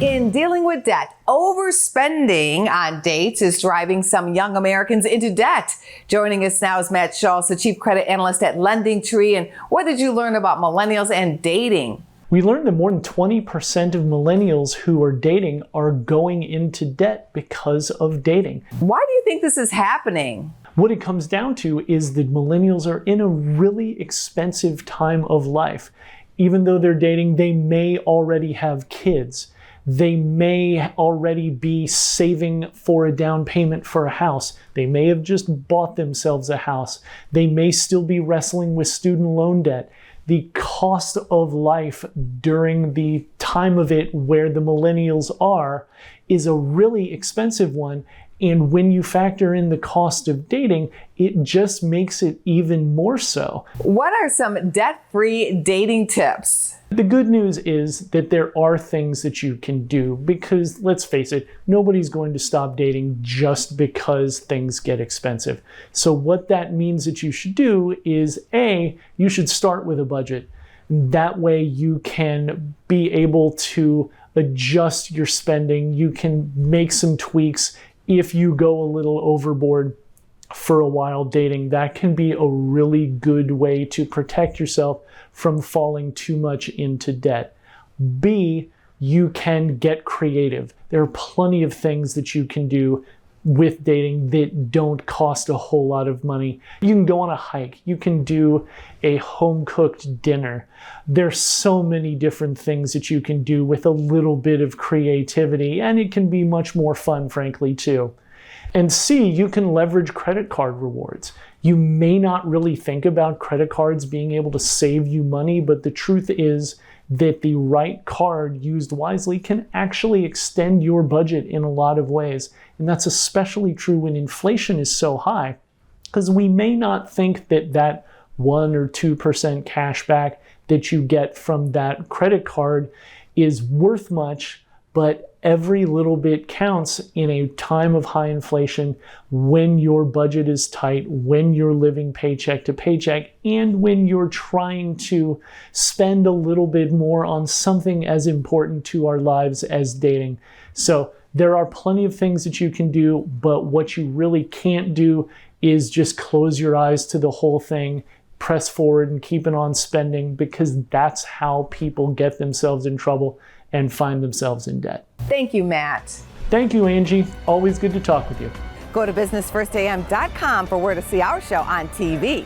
In dealing with debt, overspending on dates is driving some young Americans into debt. Joining us now is Matt Schulz, the Chief Credit Analyst at LendingTree. And what did you learn about millennials and dating? We learned that more than 20% of millennials who are dating are going into debt because of dating. Why do you think this is happening? What it comes down to is that millennials are in a really expensive time of life. Even though they're dating, they may already have kids. They may already be saving for a down payment for a house. They may have just bought themselves a house. They may still be wrestling with student loan debt. The cost of life during the time of it where the millennials are is a really expensive one. And when you factor in the cost of dating, it just makes it even more so. What are some debt-free dating tips? The good news is that there are things that you can do because, let's face it, nobody's going to stop dating just because things get expensive. So what that means that you should do is, A, you should start with a budget. That way you can be able to adjust your spending. You can make some tweaks. If you go a little overboard for a while dating, that can be a really good way to protect yourself from falling too much into debt. B, you can get creative. There are plenty of things that you can do with dating that don't cost a whole lot of money. You can go on a hike. You can do a home-cooked dinner. There's so many different things that you can do with a little bit of creativity, and it can be much more fun, frankly, too. And C, you can leverage credit card rewards. You may not really think about credit cards being able to save you money, but the truth is that the right card used wisely can actually extend your budget in a lot of ways. And that's especially true when inflation is so high, because we may not think that that 1 or 2% cash back that you get from that credit card is worth much, but every little bit counts in a time of high inflation when your budget is tight, when you're living paycheck to paycheck, and when you're trying to spend a little bit more on something as important to our lives as dating. So there are plenty of things that you can do, but what you really can't do is just close your eyes to the whole thing, press forward and keep it on spending, because that's how people get themselves in trouble and find themselves in debt. Thank you, Matt. Thank you, Angie. Always good to talk with you. Go to businessfirstam.com for where to see our show on TV.